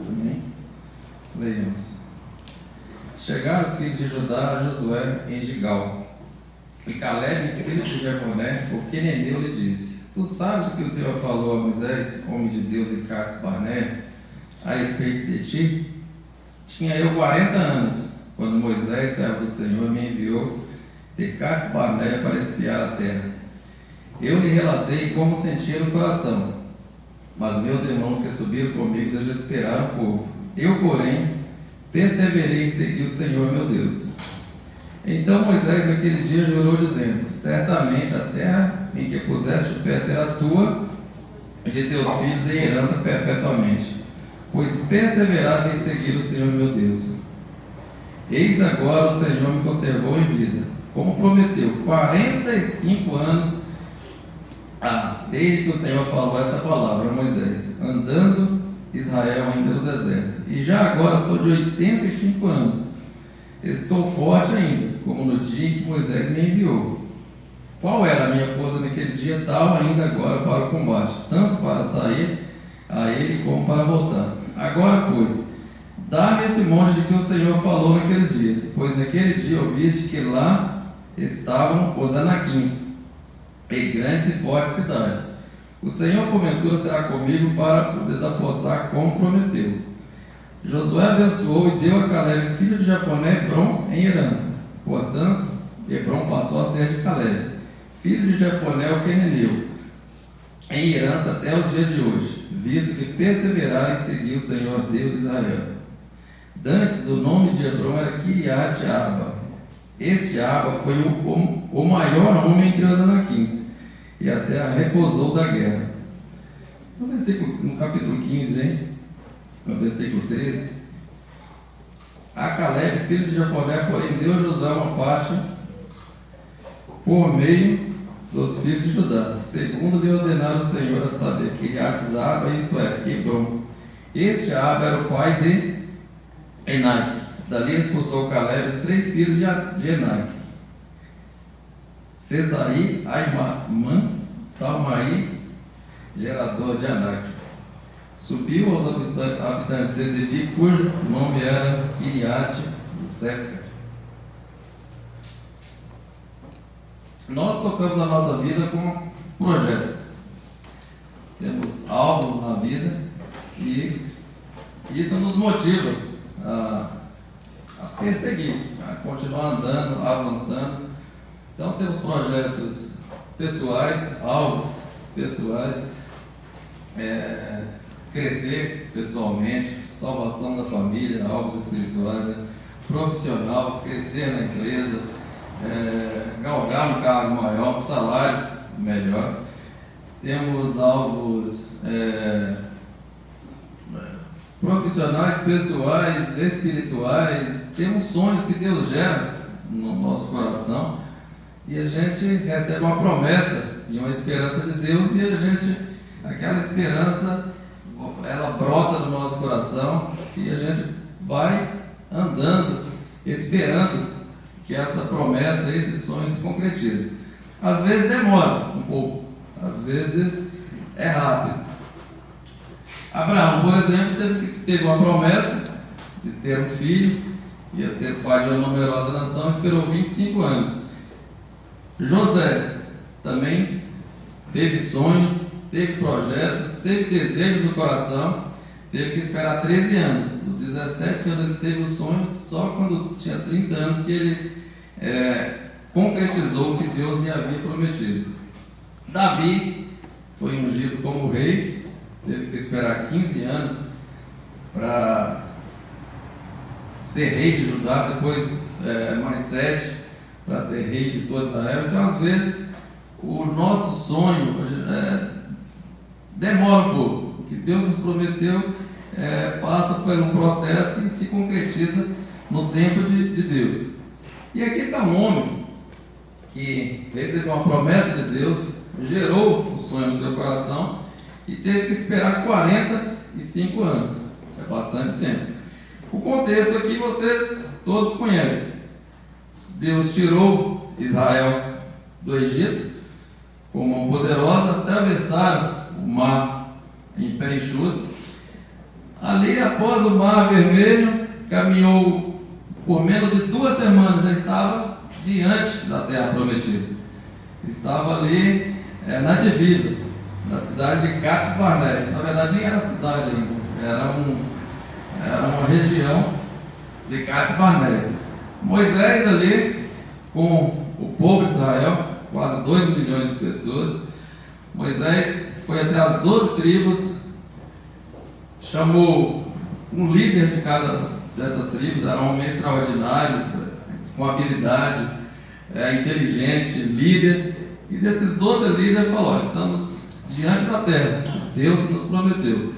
Amém? Leiamos. Chegaram os filhos de Judá a Josué em Gigal, e Caleb, filho de Jefoné, o queneneu, lhe disse: Tu sabes o que o Senhor falou a Moisés, homem de Deus, e Cades Barnea, a respeito de ti? Tinha eu 40 anos, quando Moisés, servo do Senhor, me enviou de Cades Barnea para espiar a terra. Eu lhe relatei como sentia no coração, mas meus irmãos que subiram comigo desesperaram o povo. Eu, porém, perseverei em seguir o Senhor meu Deus. Então Moisés naquele dia jurou, dizendo: Certamente a terra em que puseste o pé será tua e de teus filhos em herança perpetuamente, pois perseveraste em seguir o Senhor meu Deus. Eis agora o Senhor me conservou em vida, como prometeu, 45 anos desde que o Senhor falou essa palavra a Moisés, andando Israel ainda no deserto. E já agora sou de 85 anos. Estou forte ainda, como no dia em que Moisés me enviou. Qual era a minha força naquele dia, tal ainda agora para o combate, tanto para sair a ele como para voltar. Agora, pois, dá-me esse monte de que o Senhor falou naqueles dias, pois naquele dia ouviste que lá estavam os anaquins, e grandes e fortes cidades. O Senhor, porventura, será comigo para o desapossar, como prometeu. Josué abençoou e deu a Caleb, filho de Jefoné, Hebrom em herança. Portanto, Hebrom passou a ser de Caleb, filho de Jefoné, o queneneu, em herança até o dia de hoje, visto que perseveraram em seguir o Senhor Deus de Israel. Dantes, o nome de Hebrom era Kiriat Arba. Este Arba foi o maior homem entre os anaquins, e a terra repousou da guerra. No capítulo 15, hein? No versículo 13, a Caleb, filho de Jefoné, porém deu a Josué uma parte por meio dos filhos de Judá, segundo lhe ordenara o Senhor, a saber, Kiriat Arba, isto é, Hebrom. Este Arba era o pai de Enaque. Dali expulsou Caleb os 3 filhos de Enaque: Cesaí, Aimã, Talmai, gerador de Anak. Subiu aos habitantes de Debi, cujo nome era Kiriat Sefer. Nós tocamos a nossa vida com projetos. Temos alvos na vida e isso nos motiva a perseguir, a continuar andando, avançando. Então temos projetos pessoais, alvos pessoais, crescer pessoalmente, salvação da família, alvos espirituais, profissional, crescer na empresa, galgar um cargo maior, um salário melhor. Temos alvos profissionais, pessoais, espirituais. Temos sonhos que Deus gera no nosso coração e a gente recebe uma promessa e uma esperança de Deus, e aquela esperança, ela brota do nosso coração e a gente vai andando, esperando que essa promessa, esses sonhos se concretizem. Às vezes demora um pouco, às vezes é rápido. Abraão, por exemplo, teve uma promessa de ter um filho, ia ser pai de uma numerosa nação, esperou 25 anos. José também teve sonhos, teve projetos, teve desejos no coração, teve que esperar 13 anos. Dos 17 anos ele teve os sonhos, só quando tinha 30 anos que ele concretizou o que Deus lhe havia prometido. Davi foi ungido como rei, teve que esperar 15 anos para ser rei de Judá, depois mais 7 para ser rei de todo Israel. Então, às vezes, o nosso sonho demora um pouco. O que Deus nos prometeu passa por um processo e se concretiza no tempo de Deus. E aqui está um homem que recebeu uma promessa de Deus, gerou o sonho no seu coração e teve que esperar 45 anos. É bastante tempo. O contexto aqui vocês todos conhecem. Deus tirou Israel do Egito com mão poderosa, atravessaram o mar em pé enxuto, Ali, após o Mar Vermelho, caminhou por menos de 2 semanas, já estava diante da terra prometida. Estava ali na divisa, na cidade de Cades Barnea. Na verdade, nem era cidade ainda, era uma região de Cades Barnea. Moisés ali, com o povo de Israel, quase 2 milhões de pessoas. Moisés foi até as 12 tribos, chamou um líder de cada dessas tribos, era um homem extraordinário, com habilidade, inteligente, líder, e desses 12 líderes falou: estamos diante da terra, Deus nos prometeu,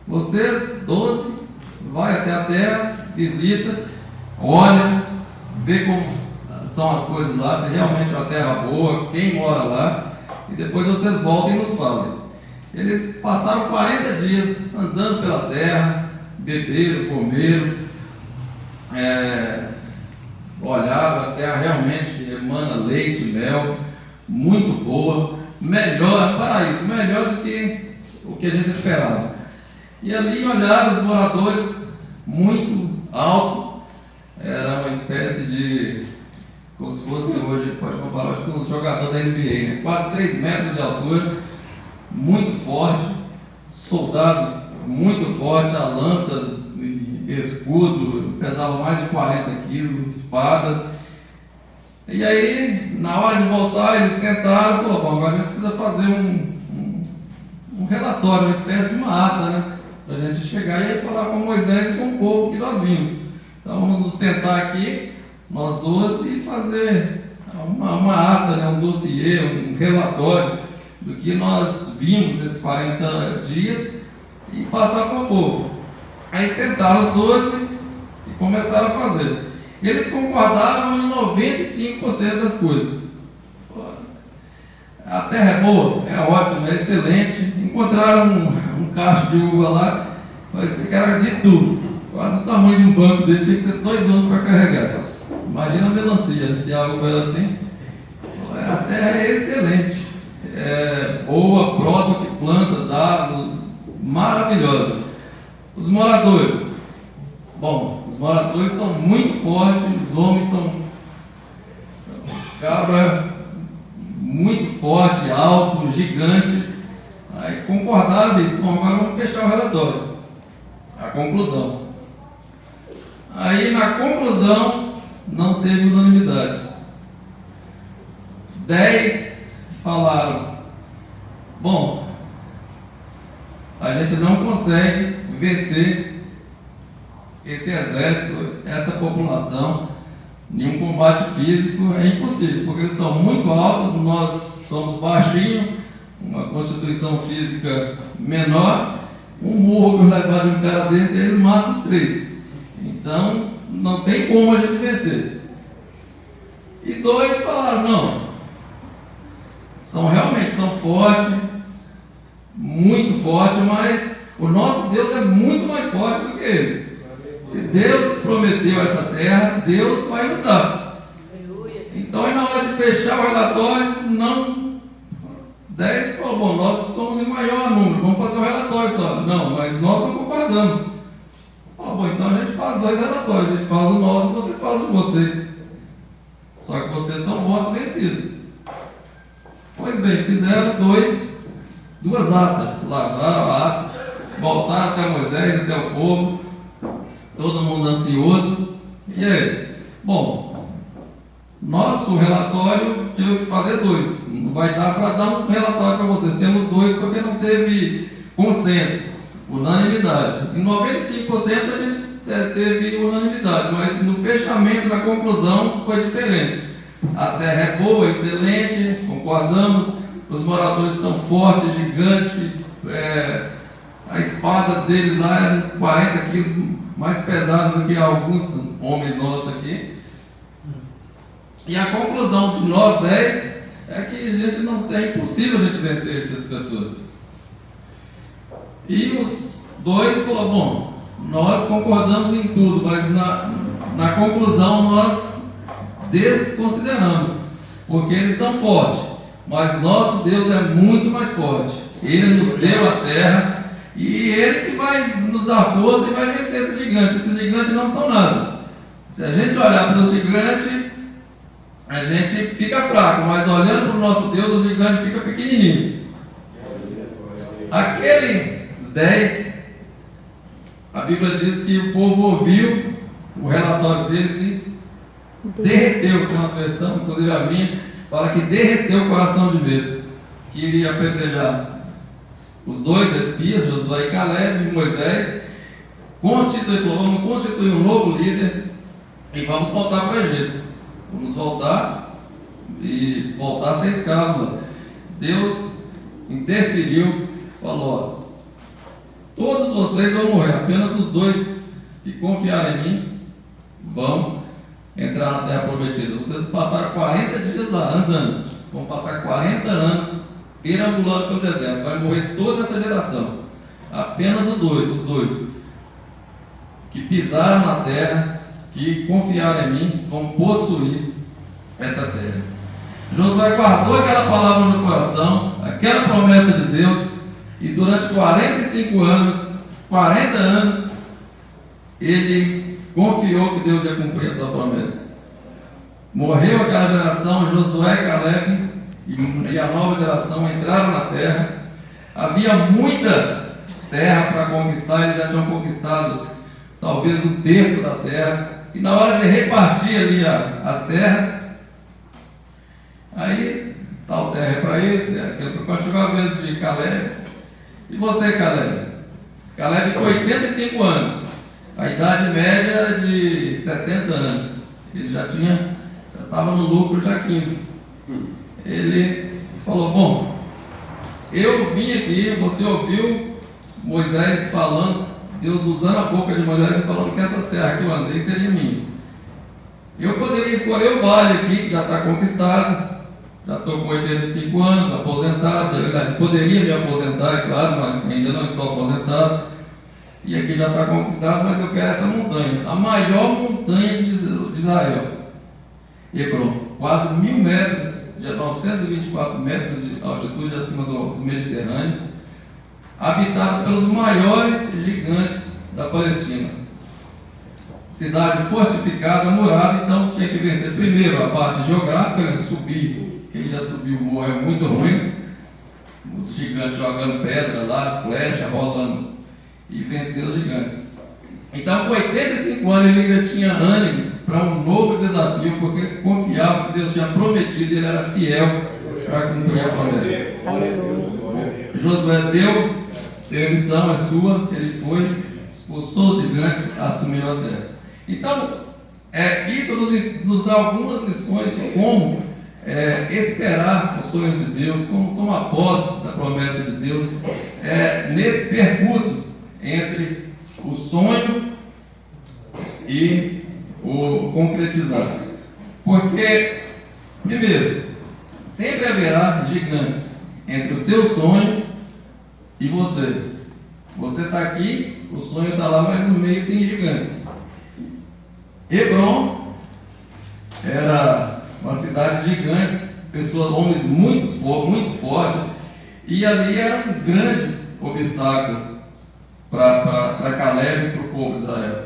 vocês 12, vai até a terra, visita, olha, vê como são as coisas lá, se realmente é uma terra boa, quem mora lá, e depois vocês voltem e nos falem. Eles passaram 40 dias andando pela terra, beberam, comeram, olharam, a terra realmente emana leite e mel, muito boa, melhor, paraíso, melhor do que o que a gente esperava. E ali olharam os moradores, muito alto, era uma espécie de, como se fosse hoje, pode comparar hoje com um jogador da NBA, né? Quase 3 metros de altura, muito forte, soldados muito fortes, a lança, escudo, pesava mais de 40 quilos, espadas. E aí, na hora de voltar, eles sentaram e falaram: bom, agora a gente precisa fazer um relatório, uma espécie de uma ata, né? Para a gente chegar e aí falar com Moisés e com o povo que nós vimos. Então vamos nos sentar aqui, nós 12, e fazer uma ata, né? Um dossiê, um relatório do que nós vimos nesses 40 dias e passar para o povo. Aí sentaram os 12 e começaram a fazer. Eles concordaram em 95% das coisas. A terra é boa, é ótima, é excelente. Encontraram um cacho de uva lá, esse cara de tudo, quase o tamanho de um banco desse, tinha que ser 2 anos para carregar. Imagina a melancia, se algo era assim. A terra é excelente, boa, brota o que planta, dá, maravilhosa. Os moradores, bom, os moradores são muito fortes, os homens são cabra muito forte, alto, gigante. Aí concordaram nisso. Bom, agora vamos fechar o relatório, a conclusão. Aí na conclusão não teve unanimidade. 10 falaram: bom, a gente não consegue vencer esse exército, essa população, em um combate físico é impossível, porque eles são muito altos, nós somos baixinhos, uma constituição física menor, um murro que levar de um cara desse, ele mata os 3. Então não tem como a gente vencer. E 2 falaram: não, realmente são fortes, muito fortes, mas o nosso Deus é muito mais forte do que eles. Se Deus prometeu essa terra, Deus vai nos dar. Então, na hora de fechar o relatório, não. 10 falou: bom, nós somos em maior número, vamos fazer um relatório só. Não, mas nós não concordamos. Bom, então a gente faz 2 relatórios, a gente faz o nosso e você faz o de vocês. Só que vocês são voto vencido. Pois bem, fizeram 2 atas, lavraram a ata, voltaram até Moisés, até o povo, todo mundo ansioso. E aí? Bom, nosso relatório tivemos que fazer 2. Não vai dar para dar um relatório para vocês. Temos 2 porque não teve consenso, unanimidade. Em 95% a gente teve unanimidade, mas no fechamento, na conclusão, foi diferente. A terra é boa, excelente, concordamos. Os moradores são fortes, gigantes. A espada deles lá é 40 quilos, mais pesada do que alguns homens nossos aqui. E a conclusão de nós 10 é que a gente não tem, impossível a gente vencer essas pessoas. E os 2 falaram: bom, nós concordamos em tudo, mas na conclusão nós desconsideramos, porque eles são fortes, mas nosso Deus é muito mais forte. Ele nos deu a terra, E Ele que vai nos dar força e vai vencer esses gigantes. Esses gigantes não são nada. Se a gente olhar para os gigantes, a gente fica fraco, mas olhando para o nosso Deus, o gigante fica pequenininho. Aqueles 10, a Bíblia diz que o povo ouviu o relatório deles e derreteu. Tem uma versão, inclusive a minha, fala que derreteu o coração de medo, que iria apedrejar os dois espias, Josué e Caleb, e Moisés. Vamos constituir um novo líder e vamos voltar para o Egito. Vamos voltar e voltar a ser escravo. Deus interferiu, falou: todos vocês vão morrer, apenas os dois que confiarem em mim vão entrar na terra prometida. Vocês passaram 40 dias lá andando, vão passar 40 anos perambulando pelo deserto, vai morrer toda essa geração. Apenas os dois que pisaram na terra, que confiaram em mim, vão possuir essa terra. Josué guardou aquela palavra no coração, aquela promessa de Deus, e durante 40 anos, ele confiou que Deus ia cumprir a sua promessa. Morreu aquela geração, Josué e Caleb e a nova geração entraram na terra. Havia muita terra para conquistar, eles já tinham conquistado talvez um terço da terra, e na hora de repartir ali as terras, aí tal terra é para esse, quando chegou a vez de Caleb. E você, Caleb? Caleb com 85 anos, a idade média era de 70 anos, ele já estava no lucro já 15. Ele falou: bom, eu vim aqui, você ouviu Moisés falando, Deus usando a boca de Moisés e falando que essa terra que eu andei seria minha. Eu poderia escolher o vale aqui, que já está conquistado, já estou com 85 anos, aposentado, poderia me aposentar, é claro, mas ainda não estou aposentado, e aqui já está conquistado, mas eu quero essa montanha, a maior montanha de Israel, Hebron, quase 1.000 metros, de 924 metros de altitude acima do Mediterrâneo, habitada pelos maiores gigantes da Palestina. Cidade fortificada, murada, então tinha que vencer primeiro a parte geográfica, né? Subir. Quem já subiu o morro é muito ruim. Os gigantes jogando pedra lá, flecha rolando, e vencer os gigantes. Então, com 85 anos, ele ainda tinha ânimo para um novo desafio, porque confiava que Deus tinha prometido e ele era fiel para cumprir a promessa. Josué deu permissão, é sua, ele foi, expulsou os gigantes, assumiu a terra. Então, isso nos dá algumas lições de como esperar os sonhos de Deus, como tomar posse da promessa de Deus, nesse percurso entre o sonho e o concretizar. Porque, primeiro, sempre haverá gigantes entre o seu sonho e você. Você está aqui, o sonho está lá, mas no meio tem gigantes. Hebron era uma cidade de gigantes, homens muito fortes, e ali era um grande obstáculo para Caleb e para o povo de Israel.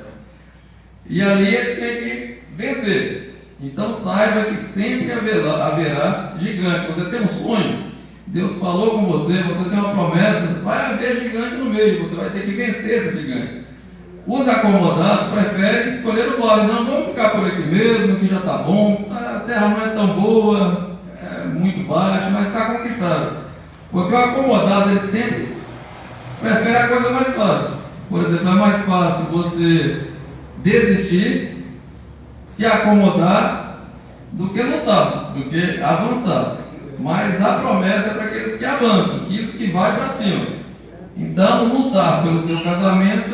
E ali ele tinha que vencer. Então saiba que sempre haverá gigantes. Você tem um sonho, Deus falou com você, você tem uma promessa, vai haver gigante no meio, você vai ter que vencer esses gigantes. Os acomodados preferem escolher o vale. Não, vamos ficar por aqui mesmo, que já está bom, a terra não é tão boa, é muito baixa, mas está conquistada. Porque o acomodado, ele sempre prefere a coisa mais fácil. Por exemplo, é mais fácil você desistir, se acomodar, do que lutar, do que avançar. Mas a promessa é para aqueles que avançam, aquilo que vai para cima. Então, lutar pelo seu casamento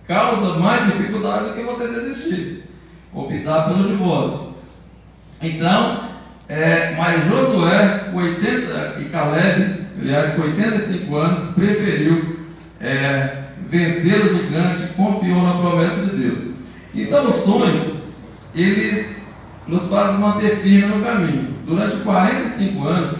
causa mais dificuldade do que você desistir, optar pelo divórcio. Então, mas Josué, com 80, e Caleb, aliás, com 85 anos, preferiu vencer o gigante, confiou na promessa de Deus. Então, os sonhos, eles nos fazem manter firme no caminho. Durante 45 anos,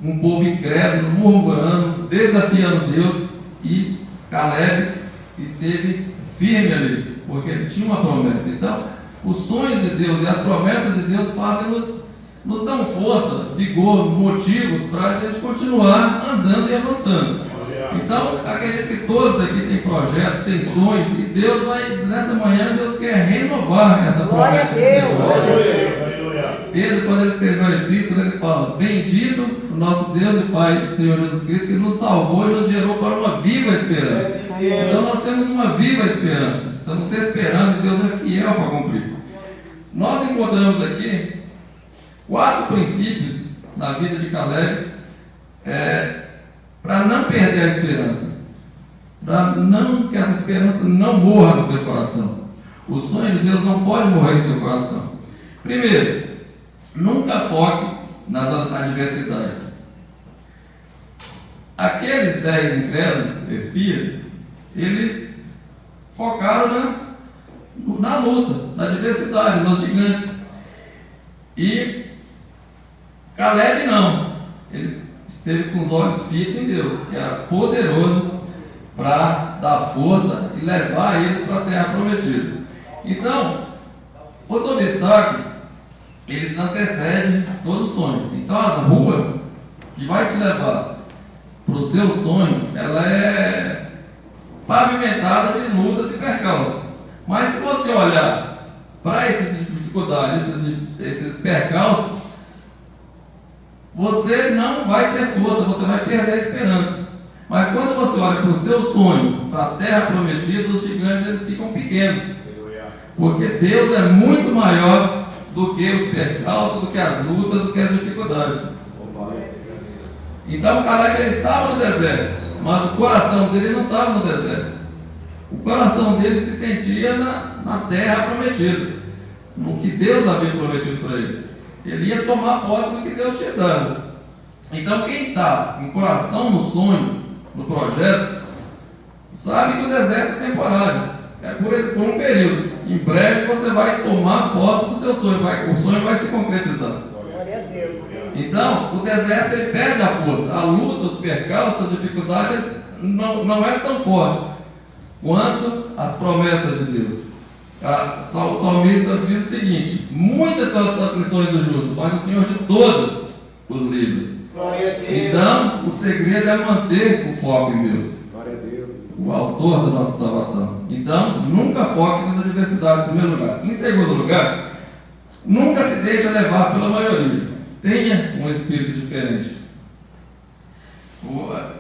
um povo incrédulo, murmurando, desafiando Deus, e Caleb esteve firme ali, porque ele tinha uma promessa. Então, os sonhos de Deus e as promessas de Deus nos dão força, vigor, motivos para a gente continuar andando e avançando. Então, acredito que todos aqui têm projetos, têm sonhos, e Deus vai, nessa manhã, Deus quer renovar essa promessa de Deus. Pedro, quando ele escreveu a epístola, ele fala: bendito o nosso Deus e Pai do Senhor Jesus Cristo, que nos salvou e nos gerou para uma viva esperança. Então nós temos uma viva esperança, estamos esperando, e Deus é fiel para cumprir. Nós encontramos aqui 4 princípios na vida de Caleb para não perder a esperança, para que essa esperança não morra no seu coração. O sonho de Deus não pode morrer no seu coração. Primeiro, nunca foque nas adversidades. Aqueles 10 incrédulos, espias, eles focaram na luta, na adversidade, nos gigantes. E Caleb não. Ele esteve com os olhos fitos em Deus, que era poderoso para dar força e levar eles para a terra prometida. Então, os obstáculos, eles antecedem todo sonho. Então, as ruas que vai te levar para o seu sonho, ela é pavimentada de lutas e percalços. Mas se você olhar para essas dificuldades, esses percalços, você não vai ter força, você vai perder a esperança. Mas quando você olha para o seu sonho, para a terra prometida, os gigantes eles ficam pequenos. Porque Deus é muito maior do que os percalços, do que as lutas, do que as dificuldades. Então Caleb ele estava no deserto, mas o coração dele não estava no deserto. O coração dele se sentia na terra prometida, no que Deus havia prometido para ele. Ele ia tomar posse do que Deus tinha dado. Então quem está com o coração no sonho, no projeto, sabe que o deserto é temporário, é por um período. Em breve você vai tomar posse do seu sonho, o sonho vai se concretizar. Glória a Deus. Então, o deserto ele perde a força, a luta, os percalços, a dificuldade não é tão forte quanto as promessas de Deus. O salmista diz o seguinte: muitas são as aflições do justo, mas o Senhor de todas os livra. Então, o segredo é manter o foco em Deus, o autor da nossa salvação. Então, nunca foque nas adversidades, em primeiro lugar. Em segundo lugar, nunca se deixe levar pela maioria. Tenha um espírito diferente.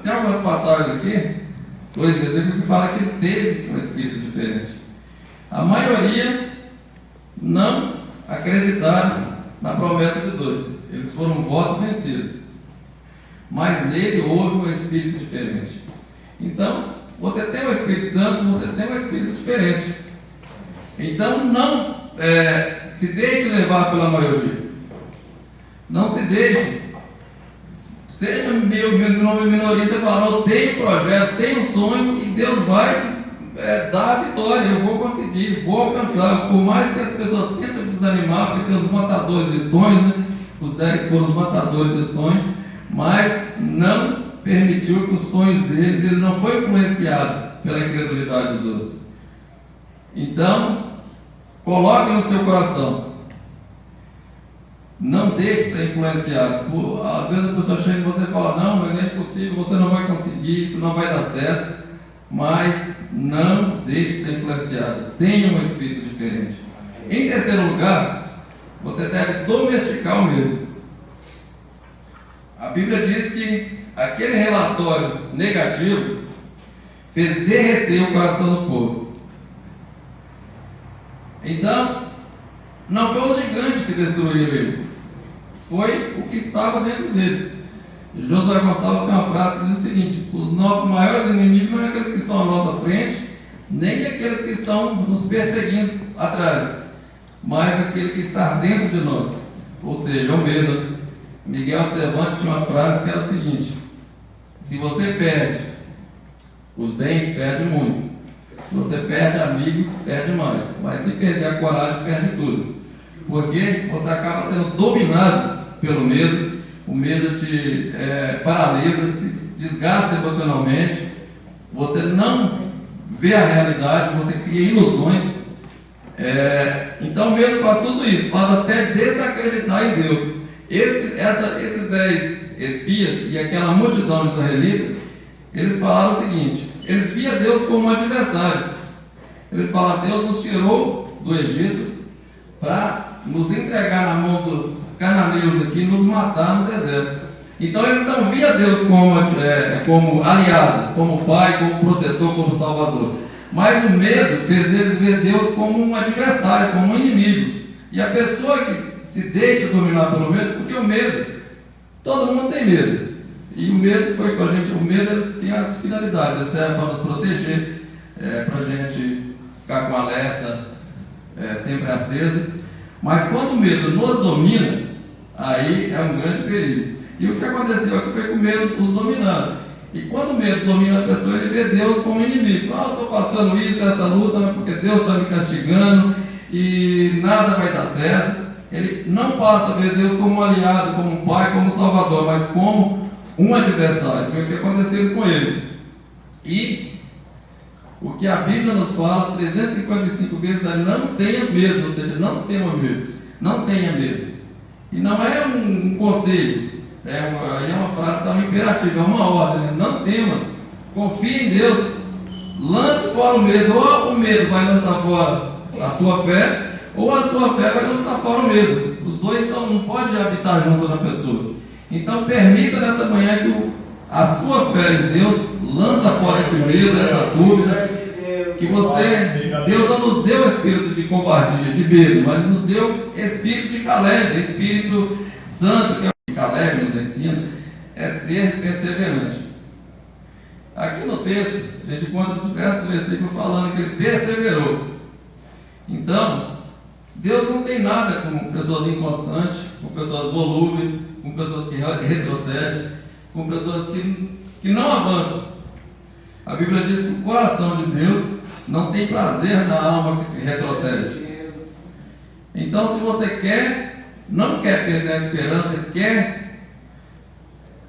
Tem algumas passagens aqui, 2 versículos, que falam que ele teve um espírito diferente. A maioria não acreditaram na promessa de Deus. Eles foram votos vencidos. Mas nele houve um espírito diferente. Então, você tem o Espírito Santo, você tem um espírito diferente. Então, não se deixe levar pela maioria. Não se deixe. Seja minoria, você fala: eu tenho um projeto, tenho um sonho, e Deus vai dar a vitória. Eu vou conseguir, vou alcançar. Por mais que as pessoas tentem desanimar, porque tem os matadores de sonhos, né? Os 10 foram os matadores de sonhos, mas não permitiu que os sonhos dele, ele não foi influenciado pela incredulidade dos outros. Então, coloque no seu coração, não deixe ser influenciado. Às vezes a pessoa chega e você fala: não, mas é impossível, você não vai conseguir, isso não vai dar certo. Mas não deixe ser influenciado, tenha um espírito diferente. Em terceiro lugar, você deve domesticar o medo. A Bíblia diz que aquele relatório negativo fez derreter o coração do povo. Então, não foi o gigante que destruiu eles, foi o que estava dentro deles. Josué Gonçalves tem uma frase que diz o seguinte: os nossos maiores inimigos não é aqueles que estão à nossa frente, nem aqueles que estão nos perseguindo atrás, mas aquele que está dentro de nós, ou seja, o medo. Miguel de Cervantes tinha uma frase que era o seguinte: se você perde os bens, perde muito. Se você perde amigos, perde mais. Mas se perder a coragem, perde tudo. Porque você acaba sendo dominado pelo medo, o medo te paralisa, se desgasta emocionalmente, você não vê a realidade, você cria ilusões. Então o medo faz tudo isso, faz até desacreditar em Deus. Esses 10 espias e aquela multidão israelita, eles falaram o seguinte: eles viam Deus como um adversário. Eles falaram: Deus nos tirou do Egito para nos entregar na mão dos cananeus aqui e nos matar no deserto. Então eles não viam Deus como aliado, como pai, como protetor, como salvador. Mas o medo fez eles ver Deus como um adversário, como um inimigo. E a pessoa que se deixa dominar pelo medo, porque o medo, todo mundo tem medo. E o medo foi com a gente, o medo tem as finalidades, ele serve para nos proteger, para a gente ficar com alerta, sempre aceso. Mas quando o medo nos domina, aí é um grande perigo. E o que aconteceu aqui foi que o medo os dominando. E quando o medo domina a pessoa, ele vê Deus como inimigo. Eu estou passando isso, essa luta, mas porque Deus está me castigando e nada vai dar certo. Ele não passa a ver Deus como um aliado, como um pai, como um salvador, mas como um adversário. Foi o que aconteceu com eles. E o que a Bíblia nos fala 355 vezes é: não tenha medo, ou seja, não tenha medo. Não tenha medo. E não é um conselho, é uma frase que está no imperativo, é uma ordem: não temas, confie em Deus, lance fora o medo. Ou o medo vai lançar fora a sua fé, ou a sua fé vai lançar fora o medo. Os dois não podem habitar junto na pessoa. Então permita nessa manhã que a sua fé em Deus lança fora esse medo, essa dúvida, que Deus não nos deu espírito de covardia, de medo, mas nos deu espírito de Caleb, espírito santo, que é o que Caleb nos ensina, é ser perseverante. Aqui no texto, a gente encontra diversos versículos falando que ele perseverou. Então, Deus não tem nada com pessoas inconstantes, com pessoas volúveis, com pessoas que retrocedem, com pessoas que não avançam. A Bíblia diz que o coração de Deus não tem prazer na alma que se retrocede. Então, se você não quer perder a esperança, quer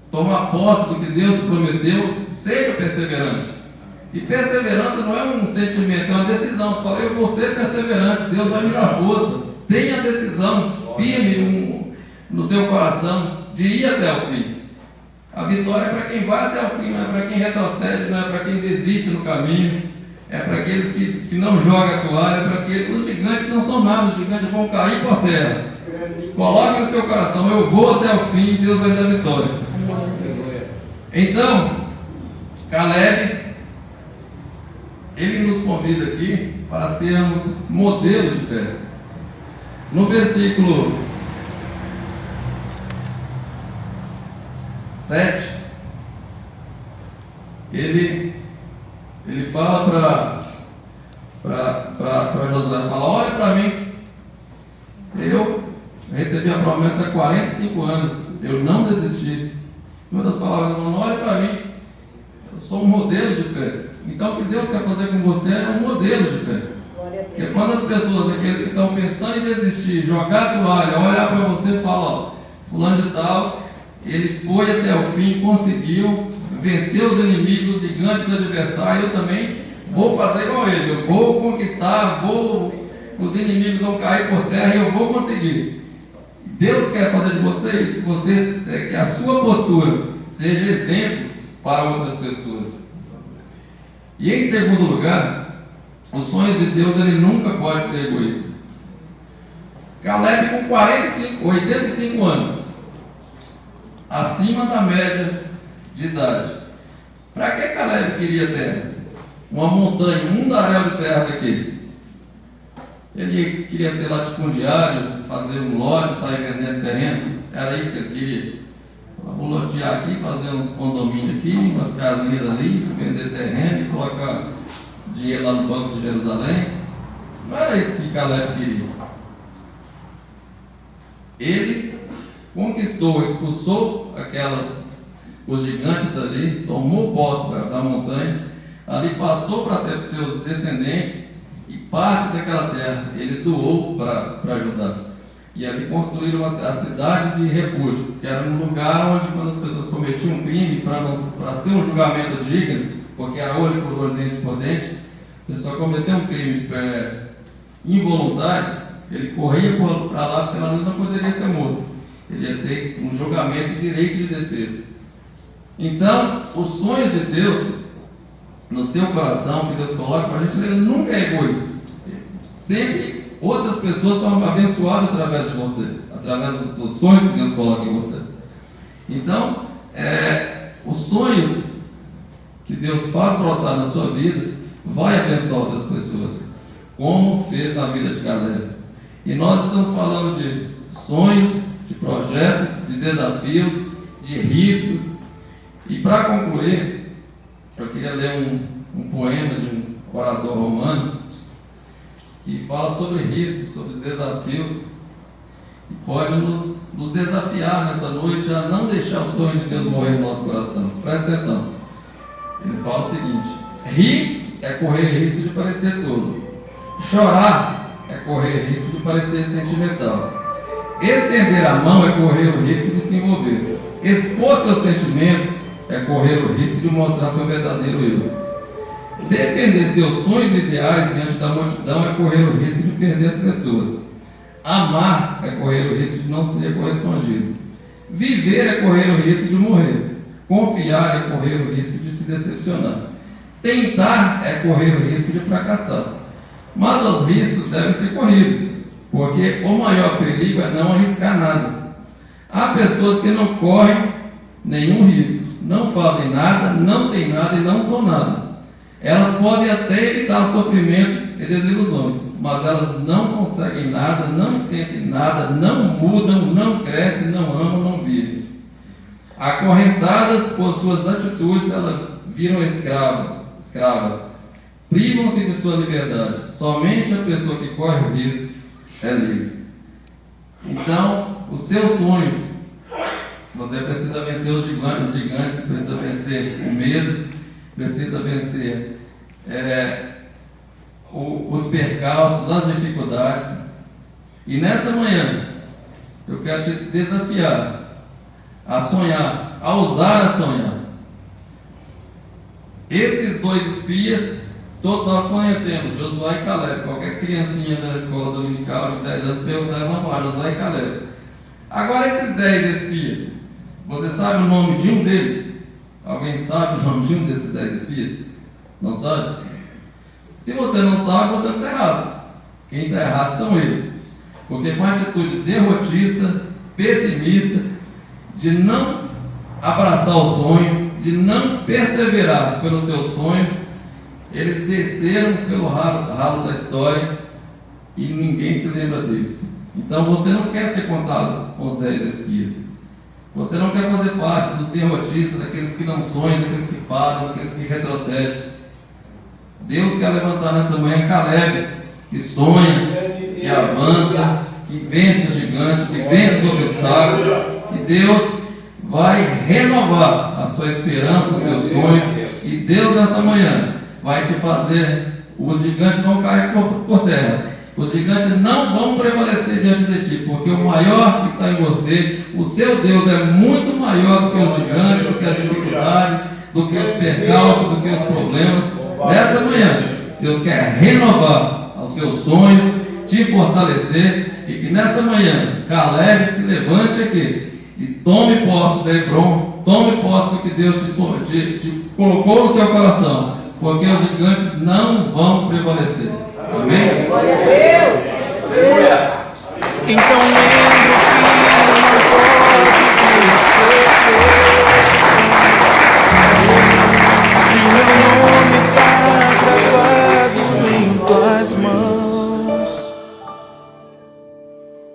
tomar posse do que Deus prometeu, seja perseverante. E perseverança não é um sentimento, é uma decisão. Você fala: eu vou ser perseverante, Deus vai me dar força. Tenha a decisão firme no seu coração de ir até o fim. A vitória é para quem vai até o fim, não é para quem retrocede, não é para quem desiste no caminho, é para aqueles que não jogam a toalha, é para aqueles. Os gigantes não são nada, os gigantes vão cair por terra. Coloque no seu coração: eu vou até o fim e Deus vai dar vitória. Então, Caleb, ele nos convida aqui para sermos modelo de fé. No versículo 7, ele fala para Josué, fala: olha para mim, eu recebi a promessa há 45 anos, eu não desisti. Uma das palavras: olha para mim, eu sou um modelo de fé. Então o que Deus quer fazer com você é um modelo de fé. Porque quando as pessoas, aqueles que estão pensando em desistir, jogar a toalha, olhar para você e falar: ó, fulano de tal, ele foi até o fim, conseguiu, venceu os inimigos, os gigantes, os adversários, eu também vou fazer igual ele, eu vou conquistar, os inimigos vão cair por terra e eu vou conseguir. Deus quer fazer de vocês, que a sua postura seja exemplo para outras pessoas. E em segundo lugar, os sonhos de Deus, ele nunca pode ser egoísta. Caleb, com 85 anos, acima da média de idade. Para que Caleb queria terras? Uma montanha, um mundaréu de terra daquele. Ele queria ser latifundiário, fazer um lote, sair vendendo terreno. Era isso que ele queria. Vou lotear aqui, fazer uns condomínios aqui, umas casinhas ali, vender terreno e colocar dinheiro lá no Banco de Jerusalém. Não era isso que Caleb queria. Ele conquistou, expulsou os gigantes dali, tomou posse da montanha, ali passou para ser seus descendentes, e parte daquela terra ele doou para ajudar. E ali construíram a cidade de refúgio, que era um lugar onde, quando as pessoas cometiam um crime, para ter um julgamento digno, porque era olho por olho, dente por dente, a pessoa cometeu um crime involuntário, ele corria para lá, porque lá não poderia ser morto. Ele ia ter um julgamento de direito de defesa. Então, os sonhos de Deus no seu coração, que Deus coloca para a gente, ele nunca é egoísta. Sempre outras pessoas são abençoadas através de você, através dos sonhos que Deus coloca em você. Então, os sonhos que Deus faz brotar na sua vida vai abençoar outras pessoas, como fez na vida de Caleb. E nós estamos falando de sonhos, de projetos, de desafios, de riscos. E para concluir, eu queria ler um poema de um orador romano que fala sobre riscos, sobre os desafios, e pode nos desafiar nessa noite a não deixar o sonho de Deus morrer no nosso coração. Presta atenção. Ele fala o seguinte: rir é correr risco de parecer tolo. Chorar é correr risco de parecer sentimental. Estender a mão é correr o risco de se envolver. Expor seus sentimentos é correr o risco de mostrar seu verdadeiro eu. Defender seus sonhos e ideais diante da multidão é correr o risco de perder as pessoas. Amar é correr o risco de não ser correspondido. Viver é correr o risco de morrer. Confiar é correr o risco de se decepcionar. Tentar é correr o risco de fracassar. Mas os riscos devem ser corridos, porque o maior perigo é não arriscar nada. Há pessoas que não correm nenhum risco, não fazem nada, não têm nada e não são nada. Elas podem até evitar sofrimentos e desilusões, mas elas não conseguem nada, não sentem nada, não mudam, não crescem, não amam, não vivem. Acorrentadas por suas atitudes, elas viram escravas, privam-se de sua liberdade. Somente a pessoa que corre o risco é livre. Então, os seus sonhos, você precisa vencer os gigantes, precisa vencer o medo, precisa vencer os percalços, as dificuldades. E nessa manhã, eu quero te desafiar a sonhar, a ousar a sonhar. Esses dois espias, todos nós conhecemos, Josué e Caleb. Qualquer criancinha da escola dominical de 10 anos perguntar, vamos lá, Josué e Caleb. Agora, esses 10 espias, você sabe o nome de um deles? Alguém sabe o nome de um desses 10 espias? Não sabe? Se você não sabe, você está errado. Quem está errado são eles. Porque com a atitude derrotista, pessimista, de não abraçar o sonho, de não perseverar pelo seu sonho, eles desceram pelo ralo da história e ninguém se lembra deles. Então você não quer ser contado com os 10 espias. Você não quer fazer parte dos derrotistas, daqueles que não sonham, daqueles que param, daqueles que retrocedem. Deus quer levantar nessa manhã Calebes, que sonha, que avança, que vence os gigantes, que vence os obstáculos. E Deus vai renovar a sua esperança, os seus sonhos. E Deus nessa manhã vai te fazer, os gigantes vão cair por terra. Os gigantes não vão prevalecer diante de ti, porque o maior que está em você, o seu Deus é muito maior do que os gigantes, do que as dificuldades, do que os percalços, do que os problemas. Nessa manhã, Deus quer renovar os seus sonhos, te fortalecer, e que nessa manhã, Caleb se levante aqui e tome posse de Hebron, tome posse do que Deus te colocou no seu coração, porque os gigantes não vão prevalecer. Amém? Glória a Deus! Aleluia! Então lembro que não podes me esquecer. Se meu nome está gravado em tuas mãos,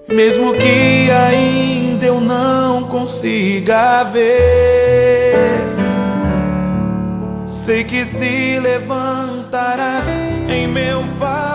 mesmo que ainda eu não consiga ver, sei que se levantarás em meu favor.